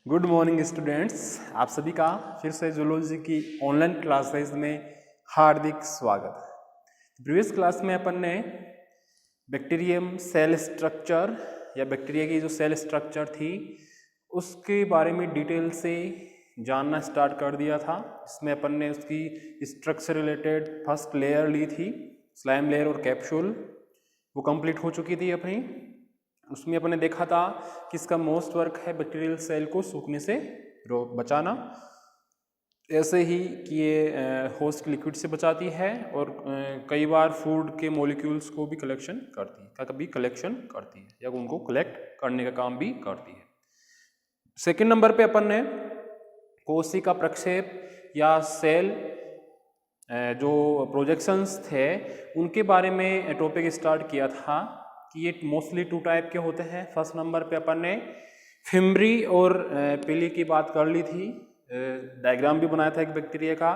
Good morning students, आप सभी का फिर से जूलॉजी की ऑनलाइन क्लासेस में हार्दिक स्वागत है। प्रीवियस क्लास में अपन ने बैक्टीरियम सेल स्ट्रक्चर या बैक्टीरिया की जो सेल स्ट्रक्चर थी उसके बारे में डिटेल से जानना स्टार्ट कर दिया था। इसमें अपन ने उसकी स्ट्रक्चर रिलेटेड फर्स्ट लेयर ली थी, स्लाइम लेयर और कैप्सूल, वो कंप्लीट हो चुकी थी अपनी। उसमें अपन ने देखा था कि इसका मोस्ट वर्क है बैक्टीरियल सेल को सूखने से बचाना, ऐसे ही कि ये होस्ट लिक्विड से बचाती है और कई बार फूड के मॉलिक्यूल्स को भी कलेक्शन करती है, कभी कलेक्शन करती है या उनको कलेक्ट करने का काम भी करती है। सेकंड नंबर पे अपन ने कोशिका प्रक्षेप या सेल जो प्रोजेक्शंस थे उनके बारे में टॉपिक स्टार्ट किया था कि ये मोस्टली टू टाइप के होते हैं। फर्स्ट नंबर पे अपन ने फिम्ब्री और पिली की बात कर ली थी, डायग्राम भी बनाया था एक बैक्टीरिया का,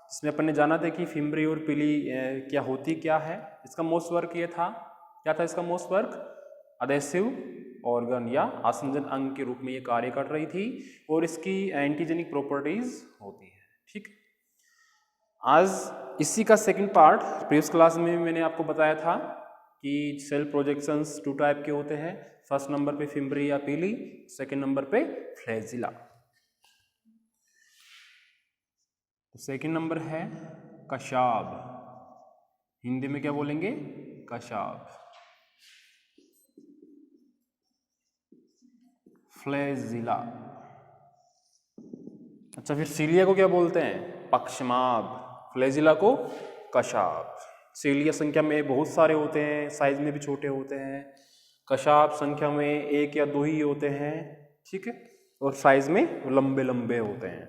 जिसमें अपन ने जाना था कि फिम्ब्री और पिली क्या होती क्या है। इसका मोस्ट वर्क ये था, क्या था इसका मोस्ट वर्क? अधेसिव ऑर्गन या आसंजन अंग के रूप में ये कार्य कर रही थी और इसकी एंटीजेनिक प्रॉपर्टीज होती है। ठीक, आज इसी का सेकंड पार्ट, प्रीवियस क्लास में भी मैंने आपको बताया था कि सेल प्रोजेक्शंस टू टाइप के होते हैं। फर्स्ट नंबर पे फिम्ब्री या पीली, सेकंड नंबर पे फ्लैजिला। तो सेकंड नंबर है कशाब, हिंदी में क्या बोलेंगे? कशाब। फ्लैजिला। अच्छा, फिर सीलिया को क्या बोलते हैं? पक्षमाभ। फ्लैजिला को कशाब। सीलिया संख्या में बहुत सारे होते हैं, साइज में भी छोटे होते हैं। कशाब संख्या में एक या दो ही होते हैं, ठीक है, और साइज में लंबे लंबे होते हैं।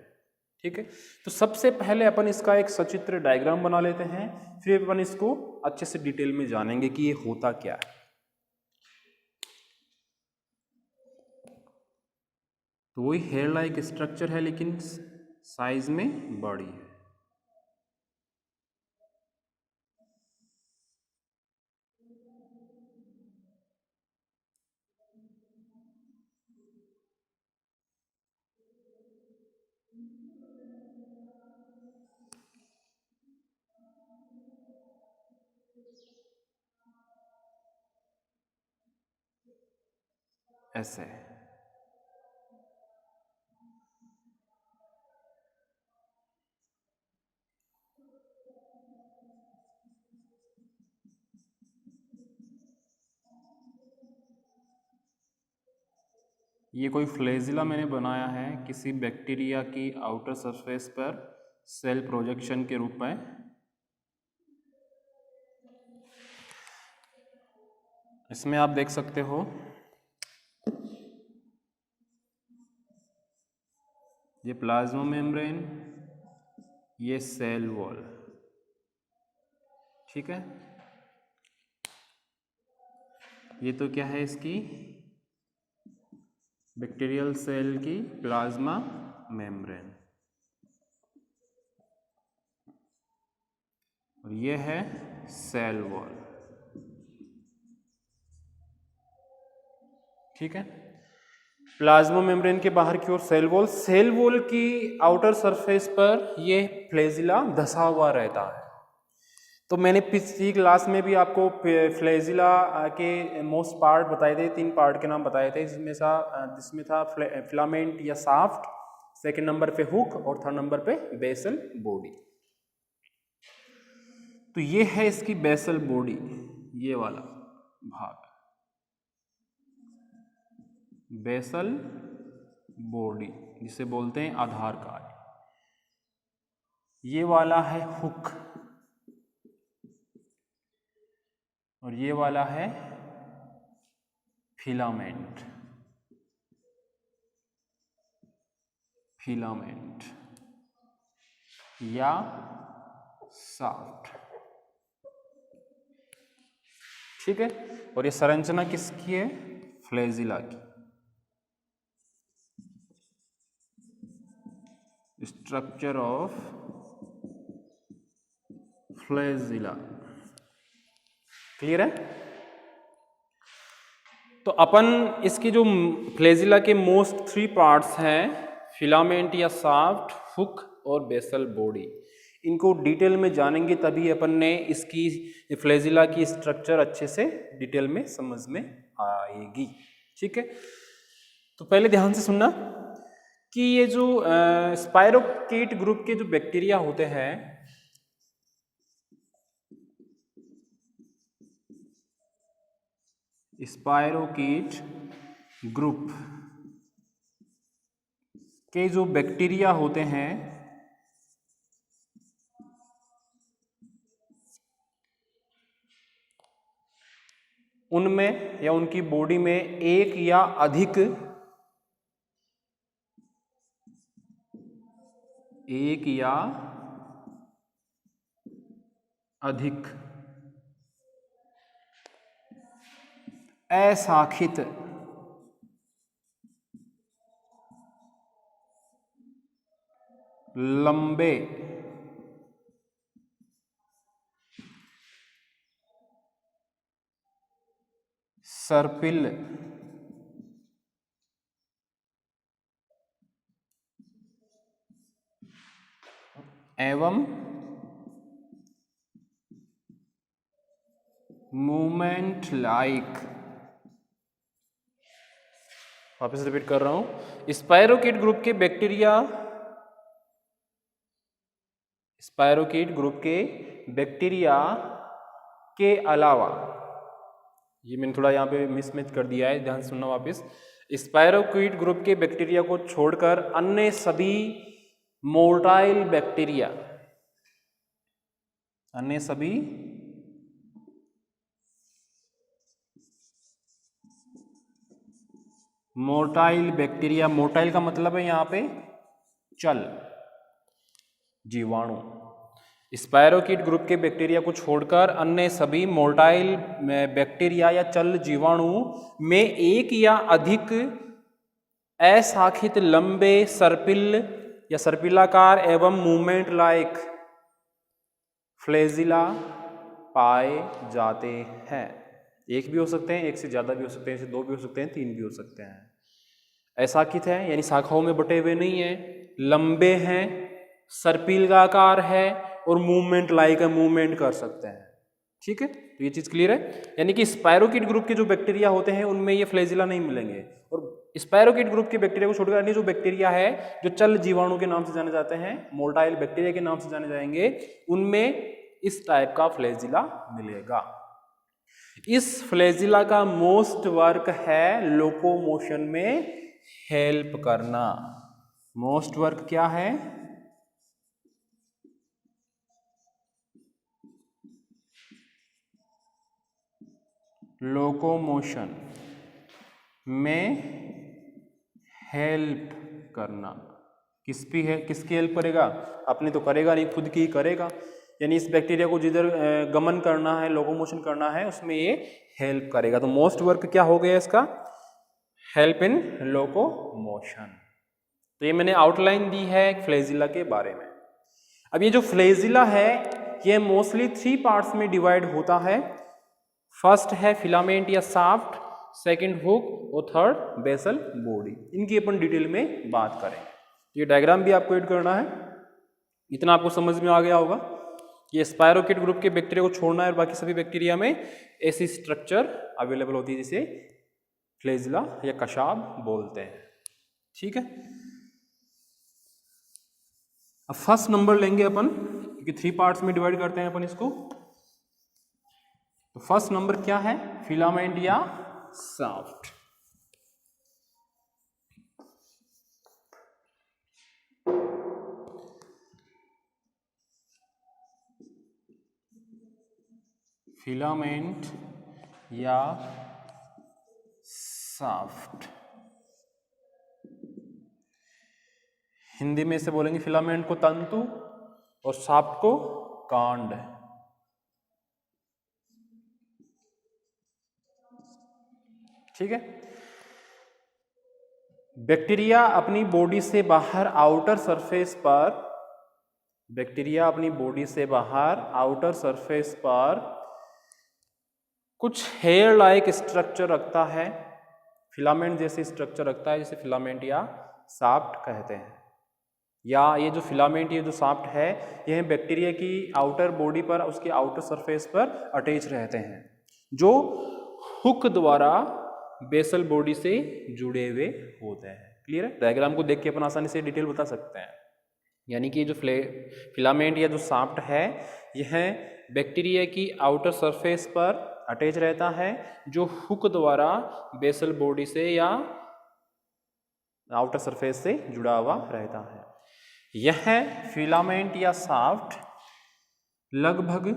ठीक है, तो सबसे पहले अपन इसका एक सचित्र डायग्राम बना लेते हैं, फिर अपन इसको अच्छे से डिटेल में जानेंगे कि ये होता क्या है। तो वही हेयर लाइक स्ट्रक्चर है लेकिन साइज में बड़ी है। ऐसे ये कोई फ्लैजिला मैंने बनाया है किसी बैक्टीरिया की आउटर सरफेस पर सेल प्रोजेक्शन के रूप में। इसमें आप देख सकते हो ये प्लाज्मा मेम्ब्रेन, ये सेल वॉल, ठीक है। ये तो क्या है इसकी बैक्टीरियल सेल की प्लाज्मा मेम्ब्रेन, और ये है सेल वॉल, ठीक है। प्लाज्मा मेम्ब्रेन के बाहर की ओर सेल वॉल, सेल वॉल की आउटर सरफेस पर ये फ्लैजिला धसा हुआ रहता है। तो मैंने पिछली क्लास में भी आपको फ्लैजिला के मोस्ट पार्ट बताए थे, 3 पार्ट के नाम बताए थे, जिसमें था फिलामेंट या साफ्ट, सेकंड नंबर पे हुक और थर्ड नंबर पे बेसल बॉडी। तो ये है इसकी बेसल बॉडी, ये वाला भाग बेसल बॉडी जिसे बोलते हैं आधार कार्ड। ये वाला है हुक और ये वाला है फिलामेंट, फिलामेंट या साफ्ट, ठीक है। और ये संरचना किसकी है? फ्लैजिला की। स्ट्रक्चर ऑफ फ्लैजिला, क्लियर है? तो तो अपन इसकी जो फ्लैजिला के मोस्ट 3 पार्ट्स हैं, फिलामेंट या शाफ्ट, हुक और बेसल बॉडी, इनको डिटेल में जानेंगे तभी अपन ने इसकी फ्लैजिला की स्ट्रक्चर अच्छे से डिटेल में समझ में आएगी। ठीक है, तो पहले ध्यान से सुनना कि ये जो स्पाइरोकीट ग्रुप के जो बैक्टीरिया होते हैं, स्पाइरोकीट ग्रुप के जो बैक्टीरिया होते हैं उनमें या उनकी बॉडी में एक या अधिक अशाखित लंबे सर्पिल एवं मूवमेंट लाइक, वापस रिपीट कर रहा हूं, स्पाइरोकीट ग्रुप के बैक्टीरिया के अलावा, ये मैंने थोड़ा यहाँ पे मिसमैच कर दिया है, ध्यान से सुनना वापस। स्पाइरोकीट ग्रुप के बैक्टीरिया को छोड़कर अन्य सभी मोटाइल बैक्टीरिया, मोटाइल का मतलब है यहाँ पे चल, जीवाणु। स्पाइरोकीट ग्रुप के बैक्टीरिया को छोड़कर अन्य सभी मोटाइल बैक्टीरिया या चल जीवाणु में एक या अधिक अशाखित लंबे सर्पिल या सर्पिलाकार एवं मूवमेंट लाइक फ्लैजिला पाए जाते हैं। एक भी हो सकते हैं, एक से ज्यादा भी हो सकते हैं, एक से 2 भी हो सकते हैं, 3 भी हो सकते हैं। अशाखित है यानी शाखाओं में बटे हुए नहीं है, लंबे हैं, सर्पिलाकार है और मूवमेंट लाइक है, मूवमेंट कर सकते हैं। ठीक है, तो ये चीज क्लियर है। यानी कि स्पाइरोकीट ग्रुप के जो बैक्टीरिया होते हैं उनमें ये फ्लैजिला नहीं मिलेंगे, और स्पाइरोकीट ग्रुप के बैक्टीरिया को छोड़कर अन्य जो बैक्टीरिया है जो चल जीवाणु के नाम से जाने जाते हैं, मोटाइल बैक्टीरिया के नाम से जाने जाएंगे, उनमें इस टाइप का फ्लैजिला मिलेगा। इस फ्लैजिला का मोस्ट वर्क है लोकोमोशन में हेल्प करना। मोस्ट वर्क क्या है? लोकोमोशन में हेल्प करना। किसकी हेल्प करेगा? अपनी तो करेगा नहीं, खुद की ही करेगा। यानी इस बैक्टीरिया को जिधर गमन करना है, लोकोमोशन करना है, उसमें ये हेल्प करेगा। तो मोस्ट वर्क क्या हो गया इसका? Help in locomotion. तो ये मैंने आउटलाइन दी है फ्लैजिला के बारे में। अब ये जो फ्लैजिला है ये मोस्टली 3 पार्ट्स में डिवाइड होता है। फर्स्ट है फिलामेंट या शाफ्ट, सेकंड हुक और थर्ड बेसल बॉडी। इनकी अपन डिटेल में बात करें। ये डायग्राम भी आपको एड करना है, इतना आपको समझ में आ गया होगा। ये स्पाइरोकीट ग्रुप के बैक्टीरिया को छोड़ना है और बाकी सभी बैक्टीरिया में ऐसी स्ट्रक्चर अवेलेबल होती है जिसे फ्लैजिला या कशाब बोलते हैं। ठीक है, अब फर्स्ट नंबर लेंगे अपन, क्योंकि 3 पार्ट्स में डिवाइड करते हैं अपन इसको। तो फर्स्ट नंबर क्या है? फिलामेंट या शाफ्ट। फिलामेंट या शाफ्ट, हिंदी में से बोलेंगे फिलामेंट को तंतु और शाफ्ट को कांड। ठीक है, बैक्टीरिया अपनी बॉडी से बाहर आउटर सरफेस पर कुछ हेयर लाइक स्ट्रक्चर रखता है फिलामेंट जैसे स्ट्रक्चर रखता है, जिसे फिलामेंट या शाफ्ट कहते हैं। या ये जो फिलामेंट, ये जो शाफ्ट है, यह बैक्टीरिया की आउटर बॉडी पर, उसके आउटर सरफेस पर अटैच रहते हैं, जो हुक द्वारा बेसल बॉडी से जुड़े हुए होते हैं। क्लियर है? डायग्राम को देख के अपन आसानी से डिटेल बता सकते हैं। यानी कि जो फिलामेंट या जो शाफ्ट है, यह बैक्टीरिया की आउटर सरफेस पर अटैच रहता है, जो हुक द्वारा बेसल बॉडी से या आउटर सरफेस से जुड़ा हुआ रहता है। यह फिलामेंट या शाफ्ट लगभग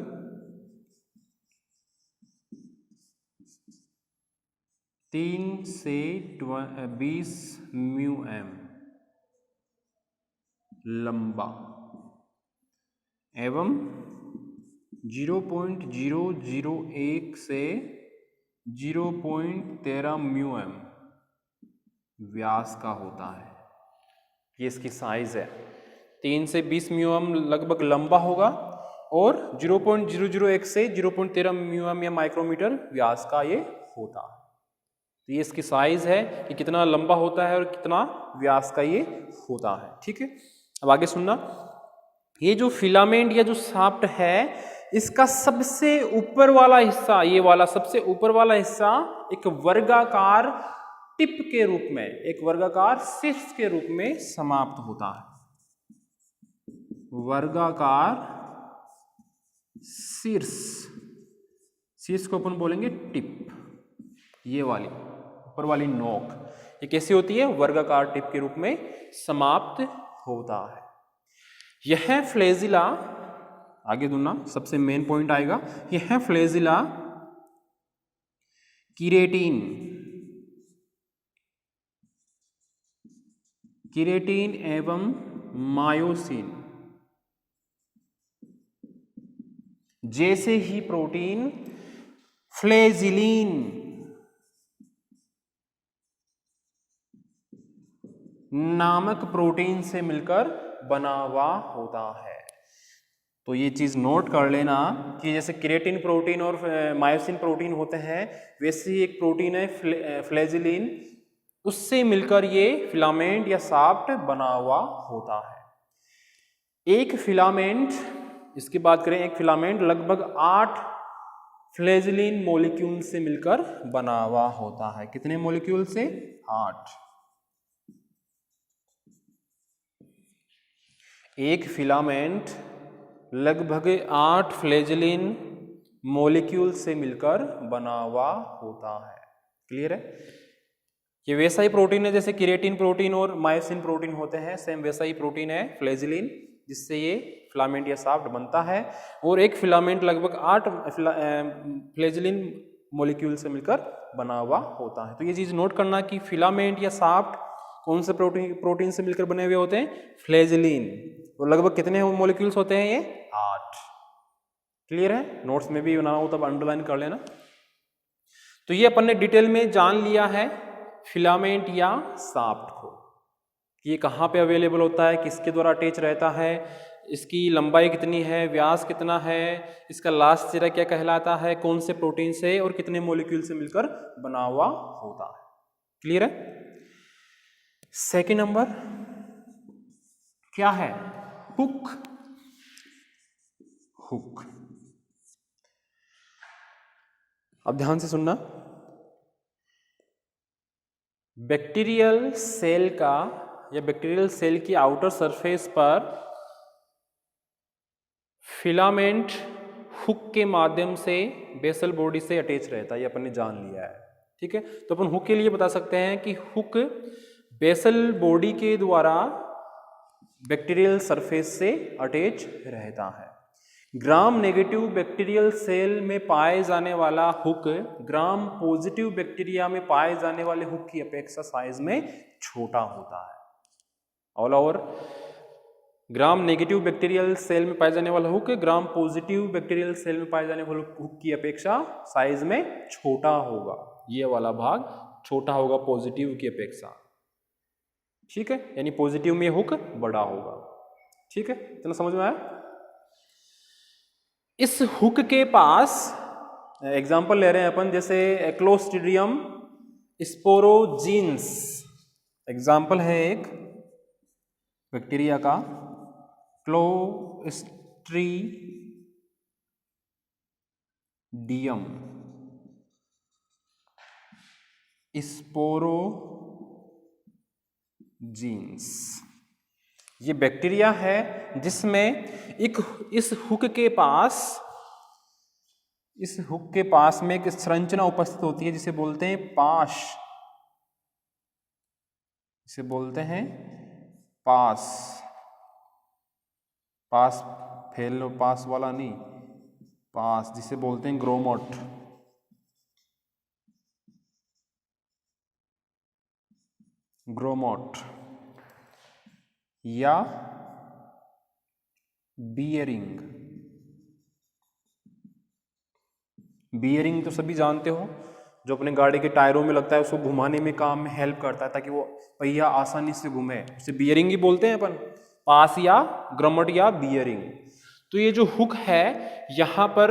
3 से 20 μm लंबा एवं 0.001 से 0.13 μm व्यास का होता है। ये इसकी साइज है। 3 से 20 म्यूएम लगभग लंबा होगा और 0.001 से 0.13 म्यूएम या माइक्रोमीटर व्यास का ये होता है। तो ये इसकी साइज है कि कितना लंबा होता है और कितना व्यास का ये होता है। ठीक है, अब आगे सुनना। ये जो फिलामेंट या जो शाफ्ट है, इसका सबसे ऊपर वाला हिस्सा, ये वाला सबसे ऊपर वाला हिस्सा एक वर्गाकार टिप के रूप में, एक वर्गाकार शीर्ष के रूप में समाप्त होता है। वर्गाकार शीर्ष, शीर्ष को अपन बोलेंगे टिप। ये वाली ऊपर वाली नोक, ये कैसी होती है? वर्गाकार टिप के रूप में समाप्त होता है। यह फ्लैजिला, आगे दूंगा, सबसे मेन पॉइंट आएगा। यह फ्लैजिला किरेटिन एवं मायोसिन जैसे ही प्रोटीन फ्लैजिलिन नामक प्रोटीन से मिलकर बना हुआ होता है। तो ये चीज नोट कर लेना कि जैसे किरेटिन प्रोटीन और मायोसिन प्रोटीन होते हैं, वैसे ही एक प्रोटीन है फ्लैजिलिन, उससे मिलकर ये फिलामेंट या शाफ्ट बना हुआ होता है। एक फिलामेंट, इसकी बात करें, एक फिलामेंट लगभग 8 फ्लैजिलिन मॉलिक्यूल से मिलकर बना हुआ होता है। कितने मॉलिक्यूल से? 8। एक फिलामेंट लगभग 8 फ्लैजिलिन मॉलिक्यूल से मिलकर बना हुआ होता है। क्लियर है? ये वैसा ही प्रोटीन है जैसे किरेटिन प्रोटीन और मायोसिन प्रोटीन होते हैं, सेम वैसा ही प्रोटीन है फ्लैजिलिन, जिससे ये फिलामेंट या शाफ्ट बनता है। और एक फिलामेंट लगभग 8 फ्लैजिलिन मॉलिक्यूल से मिलकर बना हुआ होता है। तो ये चीज नोट करना कि फिलामेंट या शाफ्ट कौन से प्रोटीन से मिलकर बने हुए होते हैं? फ्लैजिलिन। और लगभग कितने मॉलिक्यूल्स होते हैं? ये 8। क्लियर है? नोट्स में भी बनाना हो तब अंडरलाइन कर लेना। तो ये अपन ने डिटेल में जान लिया है फिलामेंट या शाफ्ट को, ये कहाँ पे अवेलेबल होता है, किसके द्वारा अटैच रहता है, इसकी लंबाई कितनी है, व्यास कितना है, इसका लास्ट सिरा क्या कहलाता है, कौन से प्रोटीन से और कितने मॉलिक्यूल से मिलकर बना हुआ होता है। क्लियर है? सेकेंड नंबर क्या है? हुक। हुक, अब ध्यान से सुनना। बैक्टीरियल सेल का या बैक्टीरियल सेल की आउटर सरफेस पर फिलामेंट हुक के माध्यम से बेसल बॉडी से अटैच रहता है, ये अपन ने जान लिया है। ठीक है, तो अपन हुक के लिए बता सकते हैं कि हुक बेसल बॉडी के द्वारा बैक्टीरियल सरफेस से अटैच रहता है। ग्राम नेगेटिव बैक्टीरियल सेल में पाए जाने वाला हुक ग्राम पॉजिटिव बैक्टीरिया में पाए जाने वाले हुक की अपेक्षा साइज में छोटा होता है। All over gram negative bacterial cell में पाए जाने वाला hook gram positive bacterial cell में पाए जाने वाले हुक की अपेक्षा साइज में छोटा होगा। ये वाला भाग छोटा होगा पॉजिटिव की अपेक्षा। ठीक है, यानी पॉजिटिव में हुक बड़ा होगा। ठीक है, इतना समझ में आया? इस हुक के पास एग्जाम्पल ले रहे हैं अपन, जैसे क्लोस्ट्रीडियम, स्पोरोजीन्स, एग्जाम्पल है एक बैक्टीरिया का क्लोस्ट्रीडियम स्पोरोजीन्स। ये बैक्टीरिया है जिसमें इस हुक के पास में एक संरचना उपस्थित होती है जिसे बोलते हैं पाश, इसे बोलते हैं पास फैल पास वाला नहीं, पास, जिसे बोलते हैं ग्रोमोट या बियरिंग तो सभी जानते हो, जो अपने गाड़ी के टायरों में लगता है, उसको घुमाने में काम में हेल्प करता है ताकि वो पहिया आसानी से घूमे, उसे बियरिंग ही बोलते हैं अपन, पास या ग्रोमोट या बियरिंग। तो ये जो हुक है यहाँ पर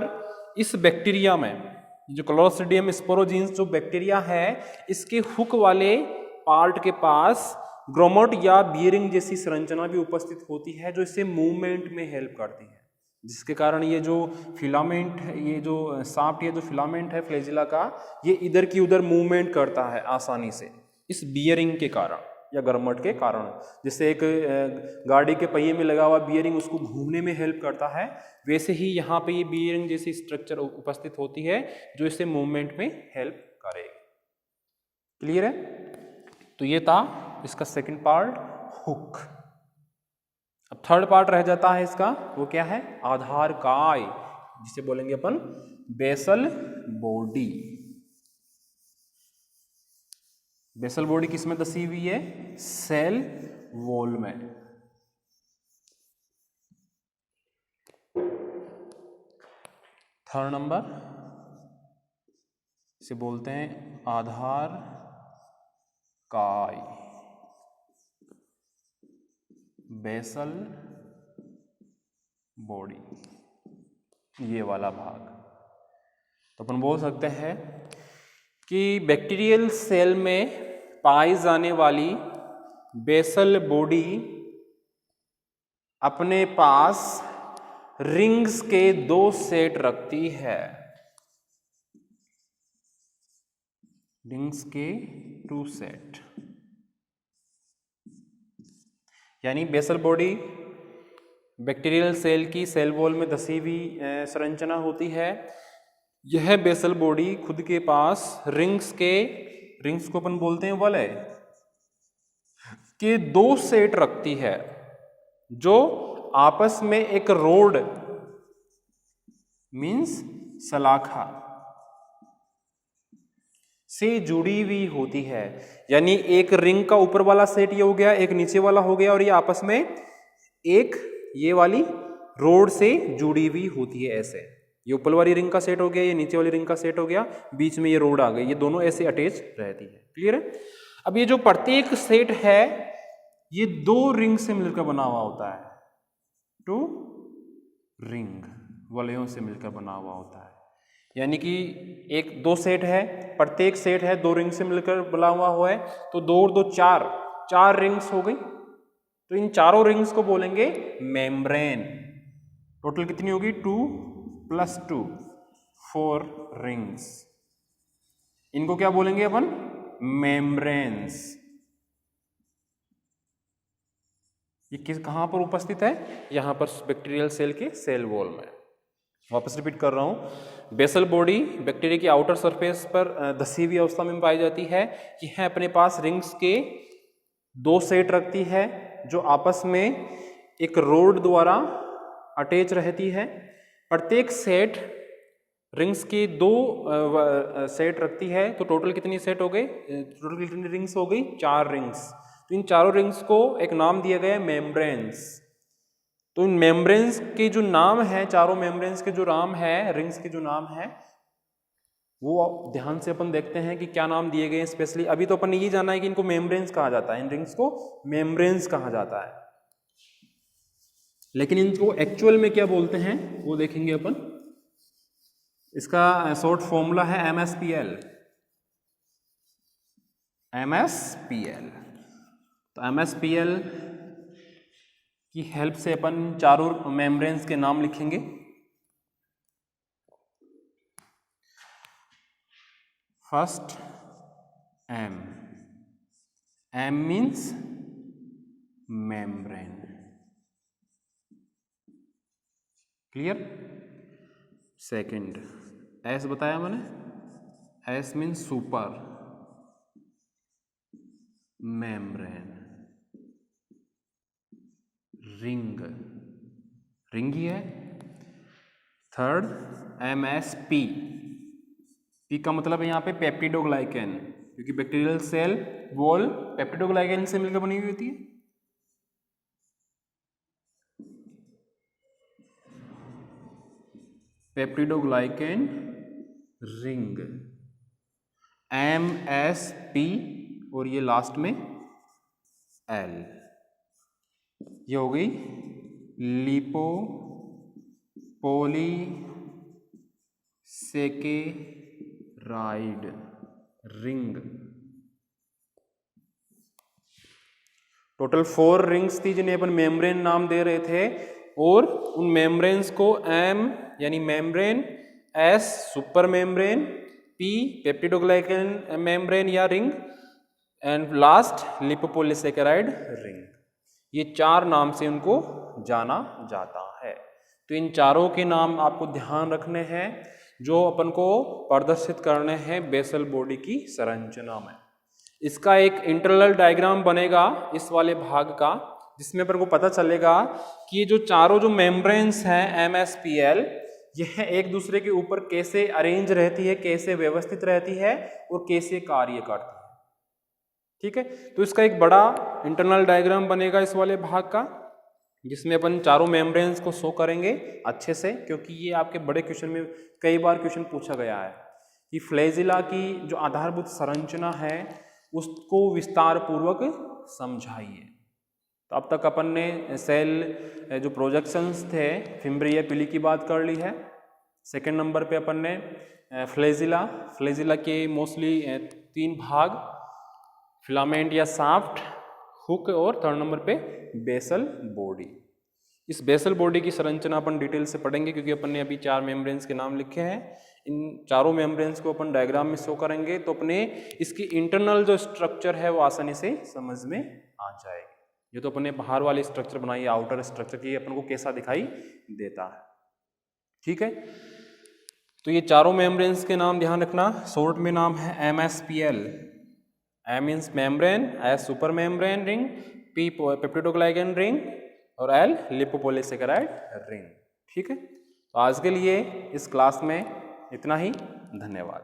इस बैक्टीरिया में, जो क्लोस्ट्रीडियम स्पोरोजीन्स जो बैक्टीरिया है, इसके हुक वाले पार्ट के पास ग्रोमोट या बियरिंग जैसी संरचना भी उपस्थित होती है जो इसे मूवमेंट में हेल्प करती है, जिसके कारण ये जो फिलामेंट है, ये जो शाफ्ट, ये जो फिलामेंट है फ्लैजिला का, ये इधर की उधर मूवमेंट करता है आसानी से इस बियरिंग के कारण या ग्रोमोट के कारण। जैसे एक गाड़ी के पहिए में लगा हुआ बियरिंग उसको घूमने में हेल्प करता है, वैसे ही यहाँ पे ये बियरिंग जैसी स्ट्रक्चर उपस्थित होती है जो इसे मूवमेंट में हेल्प करेगी। क्लियर है? तो ये था इसका सेकंड पार्ट, हुक। अब थर्ड पार्ट रह जाता है इसका, वो क्या है? आधार काय, जिसे बोलेंगे अपन बेसल बॉडी। बेसल बॉडी किसमें दसी हुई है? सेल वॉल में। थर्ड नंबर इसे बोलते हैं आधार काय, बेसल बॉडी, ये वाला भाग। तो अपन बोल सकते हैं कि बैक्टीरियल सेल में पाई जाने वाली बेसल बॉडी अपने पास रिंग्स के 2 सेट रखती है, रिंग्स के 2 सेट, यानी बेसल बॉडी बैक्टीरियल सेल की सेल वॉल में धसी हुई संरचना होती है। यह बेसल बॉडी खुद के पास रिंग्स को अपन बोलते हैं वलय के 2 सेट रखती है जो आपस में एक रोड मीन्स सलाखा से जुड़ी हुई होती है। यानी एक रिंग का ऊपर वाला सेट ये हो गया, एक नीचे वाला हो गया, और ये आपस में एक ये वाली रोड से जुड़ी हुई होती है। ऐसे ये ऊपर वाली रिंग का सेट हो गया, ये नीचे वाली रिंग का सेट हो गया, बीच में ये रोड आ गई, ये दोनों ऐसे अटैच रहती है। क्लियर है? अब ये जो प्रत्येक सेट है ये 2 रिंग से मिलकर बना हुआ होता है, 2 रिंग वलयों से मिलकर बना हुआ होता है। यानी कि 2 सेट है, प्रत्येक सेट है 2 रिंग से मिलकर बना हुआ है, तो 2 और 2 4 रिंग्स हो गई। तो इन चारों रिंग्स को बोलेंगे मेम्ब्रेन। टोटल कितनी होगी? 2 + 2 4 रिंग्स। इनको क्या बोलेंगे अपन? मेम्ब्रेन्स। ये कहां पर उपस्थित है? यहां पर बैक्टीरियल सेल के सेल वॉल में। वापस रिपीट कर रहा हूं, बेसल बॉडी बैक्टीरिया की आउटर सरफेस पर धसी हुई अवस्था में पाई जाती है। यह अपने पास रिंग्स के 2 सेट रखती है जो आपस में एक रोड द्वारा अटैच रहती है। प्रत्येक सेट रिंग्स की 2 सेट रखती है, तो टोटल कितनी सेट हो गई? टोटल कितनी रिंग्स हो गई? 4 रिंग्स। तो इन चारों रिंग्स को एक नाम दिया गया है मेम्ब्रेन्स। तो इन मेम्ब्रेन्स के जो नाम है, चारों मेम्ब्रेन्स के जो नाम है, रिंग्स के जो नाम है, वो ध्यान से अपन देखते हैं कि क्या नाम दिए गए हैं स्पेशली। अभी तो अपन ने ये जाना है कि इनको मेम्ब्रेन्स कहा जाता है, इन रिंग्स को मेम्ब्रेन्स कहा जाता है, लेकिन इनको एक्चुअल में क्या बोलते हैं वो देखेंगे अपन। इसका शॉर्ट फॉर्मूला है MSPL, MSPL। तो MSPL की हेल्प से अपन चारों मेम्ब्रेन्स के नाम लिखेंगे। First M means membrane, clear. Second S बताया मैंने, S means super membrane, ring, ring ही है। थर्ड MSP, P का मतलब है यहाँ पे पेप्टिडोग्लाइकेन, क्योंकि बैक्टीरियल सेल वॉल पेप्टिडोग्लाइकेन से मिलकर बनी हुई होती है। पेप्टिडोग्लाइकेन रिंग, MSP, और ये लास्ट में L, ये हो गई लिपोपोलीसेकेराइड रिंग। टोटल 4 रिंग्स थी जिन्हें अपन मेम्ब्रेन नाम दे रहे थे, और उन मेम्ब्रेन्स को M यानी membrane, S super membrane, P peptidoglycan membrane या ring, and last lipopolysaccharide ring, ये 4 नाम से उनको जाना जाता है। तो इन चारों के नाम आपको ध्यान रखने हैं जो अपन को प्रदर्शित करने हैं बेसल बॉडी की संरचना में। इसका एक इंटरनल डायग्राम बनेगा इस वाले भाग का, जिसमें अपन को पता चलेगा कि ये जो चारों जो मेम्ब्रेन्स हैं MSPL, यह एक दूसरे के ऊपर कैसे अरेंज रहती है, कैसे व्यवस्थित रहती है और कैसे कार्य करती है। ठीक है, तो इसका एक बड़ा इंटरनल डायग्राम बनेगा इस वाले भाग का, जिसमें अपन चारों मेम्ब्रेन्स को शो करेंगे अच्छे से, क्योंकि ये आपके बड़े क्वेश्चन में कई बार क्वेश्चन पूछा गया है कि फ्लैजिला की जो आधारभूत संरचना है उसको विस्तार पूर्वक समझाइए। तो अब तक अपन ने सेल जो प्रोजेक्शंस थे फिम्ब्रिया पिली की बात कर ली है। सेकंड नंबर पे अपन ने फ्लैजिला के मोस्टली 3 भाग, फिलामेंट या शाफ्ट, हुक, और थर्ड नंबर पे बेसल बॉडी। इस बेसल बॉडी की संरचना अपन डिटेल से पढ़ेंगे, क्योंकि अपन ने अभी 4 मेम्ब्रेन्स के नाम लिखे हैं। इन चारों मेम्ब्रेन्स को अपन डायग्राम में शो करेंगे तो अपने इसकी इंटरनल जो स्ट्रक्चर है वो आसानी से समझ में आ जाएगी। ये तो अपने बाहर वाली स्ट्रक्चर बनाई, आउटर स्ट्रक्चर की अपन को कैसा दिखाई देता है। ठीक है, तो ये चारों मेम्ब्रेन्स के नाम ध्यान रखना। शॉर्ट में नाम है MSPL। M means membrane, S super membrane ring, P peptidoglycan ring, और L लिपोपोलीसेकेराइड रिंग। ठीक है, तो आज के लिए इस क्लास में इतना ही। धन्यवाद।